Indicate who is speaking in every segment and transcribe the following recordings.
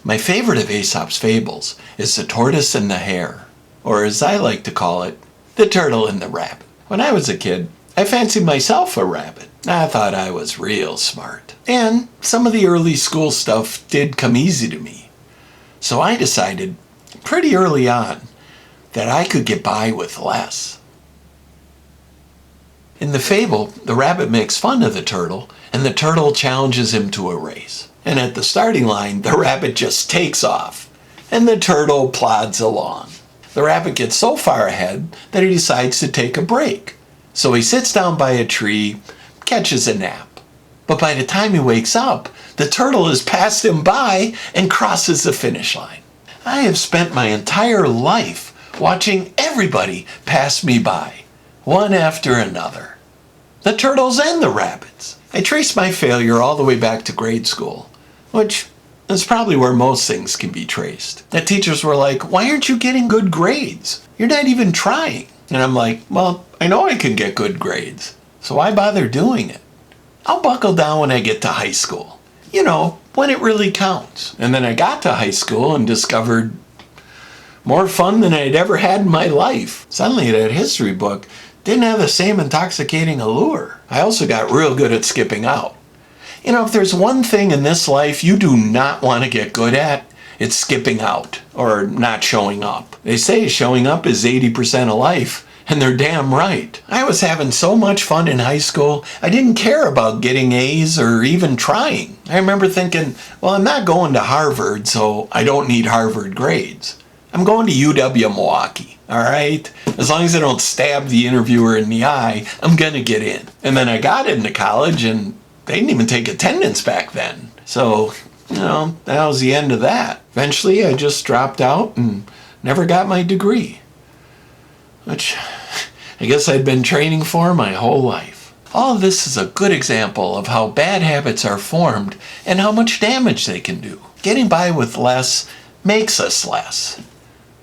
Speaker 1: My favorite of Aesop's fables is The Tortoise and the Hare, or as I like to call it, The Turtle and the Rabbit. When I was a kid, I fancied myself a rabbit. I thought I was real smart. And some of the early school stuff did come easy to me. So I decided pretty early on that I could get by with less. In the fable, the rabbit makes fun of the turtle, and the turtle challenges him to a race. And at the starting line, the rabbit just takes off, and the turtle plods along. The rabbit gets so far ahead that he decides to take a break. So he sits down by a tree, catches a nap. But by the time he wakes up, the turtle has passed him by and crosses the finish line. I have spent my entire life watching everybody pass me by, one after another. The turtles and the rabbits. I traced my failure all the way back to grade school, which is probably where most things can be traced. The teachers were like, "Why aren't you getting good grades? You're not even trying." And I'm like, well, I know I can get good grades, so why bother doing it? I'll buckle down when I get to high school. You know, when it really counts. And then I got to high school and discovered more fun than I'd ever had in my life. Suddenly that history book didn't have the same intoxicating allure. I also got real good at skipping out. You know, if there's one thing in this life you do not want to get good at, it's skipping out or not showing up. They say showing up is 80% of life, and they're damn right. I was having so much fun in high school, I didn't care about getting A's or even trying. I remember thinking, well, I'm not going to Harvard, so I don't need Harvard grades. I'm going to UW Milwaukee, all right? As long as I don't stab the interviewer in the eye, I'm gonna get in. And then I got into college, and they didn't even take attendance back then. So, you know, that was the end of that. Eventually, I just dropped out and never got my degree, which I guess I'd been training for my whole life. All of this is a good example of how bad habits are formed and how much damage they can do. Getting by with less makes us less.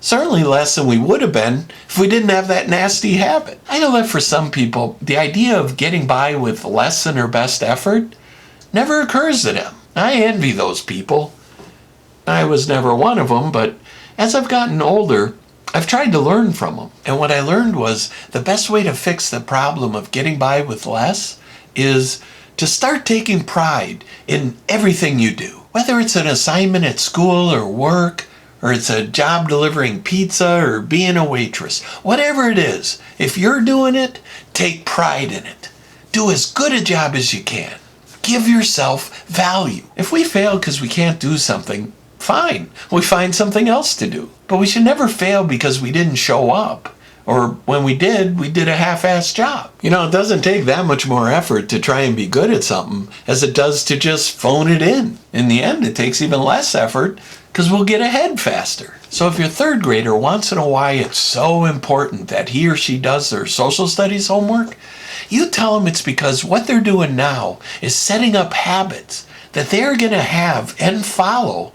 Speaker 1: Certainly less than we would have been if we didn't have that nasty habit. I know that for some people, the idea of getting by with less than their best effort never occurs to them. I envy those people. I was never one of them, but as I've gotten older, I've tried to learn from them. And what I learned was the best way to fix the problem of getting by with less is to start taking pride in everything you do. Whether it's an assignment at school or work, or it's a job delivering pizza or being a waitress, whatever it is, if you're doing it, take pride in it. Do as good a job as you can. Give yourself value. If we fail because we can't do something, fine. We find something else to do. But we should never fail because we didn't show up. Or when we did a half-assed job. You know, it doesn't take that much more effort to try and be good at something as it does to just phone it in. In the end, it takes even less effort because we'll get ahead faster. So if your third grader wants to know why it's so important that he or she does their social studies homework, you tell them it's because what they're doing now is setting up habits that they're going to have and follow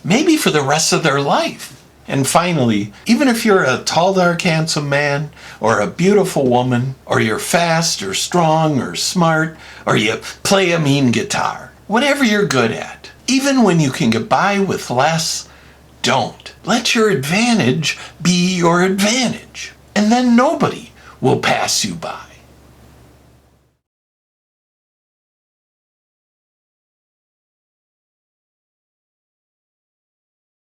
Speaker 1: maybe for the rest of their life. And finally, even if you're a tall, dark, handsome man, or a beautiful woman, or you're fast, or strong, or smart, or you play a mean guitar, whatever you're good at, even when you can get by with less, don't. Let your advantage be your advantage. And then nobody will pass you by.